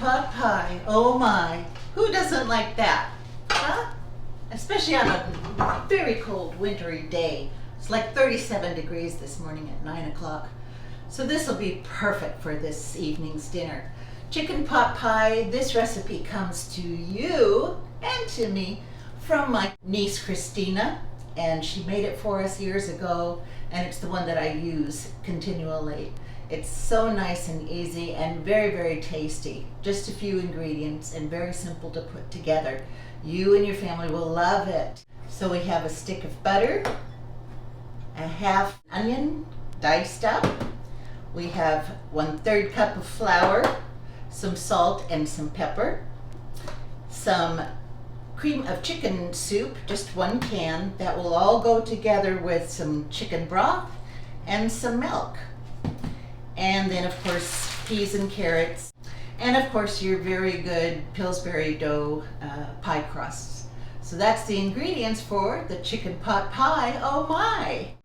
pot pie. Oh my. Who doesn't like that? Huh? Especially on a very cold wintry day. It's like 37 degrees this morning at 9 o'clock. So this will be perfect for this evening's dinner. Chicken pot pie. This recipe comes to you and to me from my niece Christina, and she made it for us years ago, and it's the one that I use continually. It's so nice and easy and very, very tasty. Just a few ingredients and very simple to put together. You and your family will love it. So we have a stick of butter, a half onion diced up. We have 1/3 cup of flour, some salt and some pepper, some cream of chicken soup, just 1 can. That will all go together with some chicken broth and some milk. And then, of course, peas and carrots. And, of course, your very good Pillsbury dough pie crusts. So that's the ingredients for the chicken pot pie. Oh, my!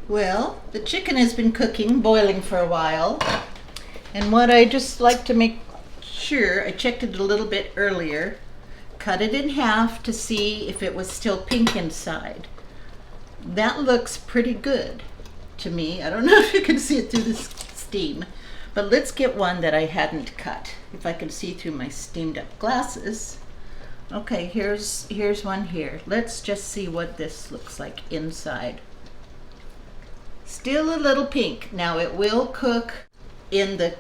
Well, the chicken has been cooking, boiling for a while. And what I just like to make sure, I checked it a little bit earlier, cut it in half to see if it was still pink inside. That looks pretty good to me. I don't know if you can see it through the steam, but let's get one that I hadn't cut, if I can see through my steamed up glasses. Okay, here's one here. Let's just see what this looks like inside. Still a little pink. Now it will cook in the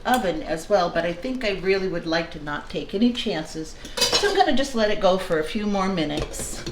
oven as well, but I think I really would like to not take any chances, so I'm going to just let it go for a few more minutes.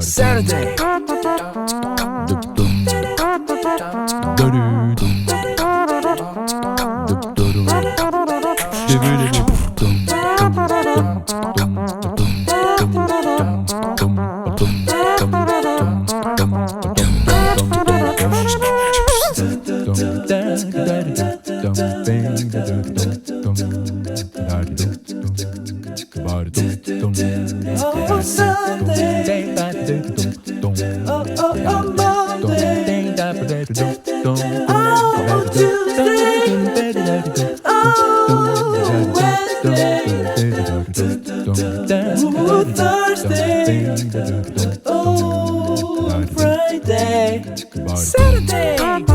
Saturday. Oh, Ooh, Thursday. Oh, Friday. Saturday.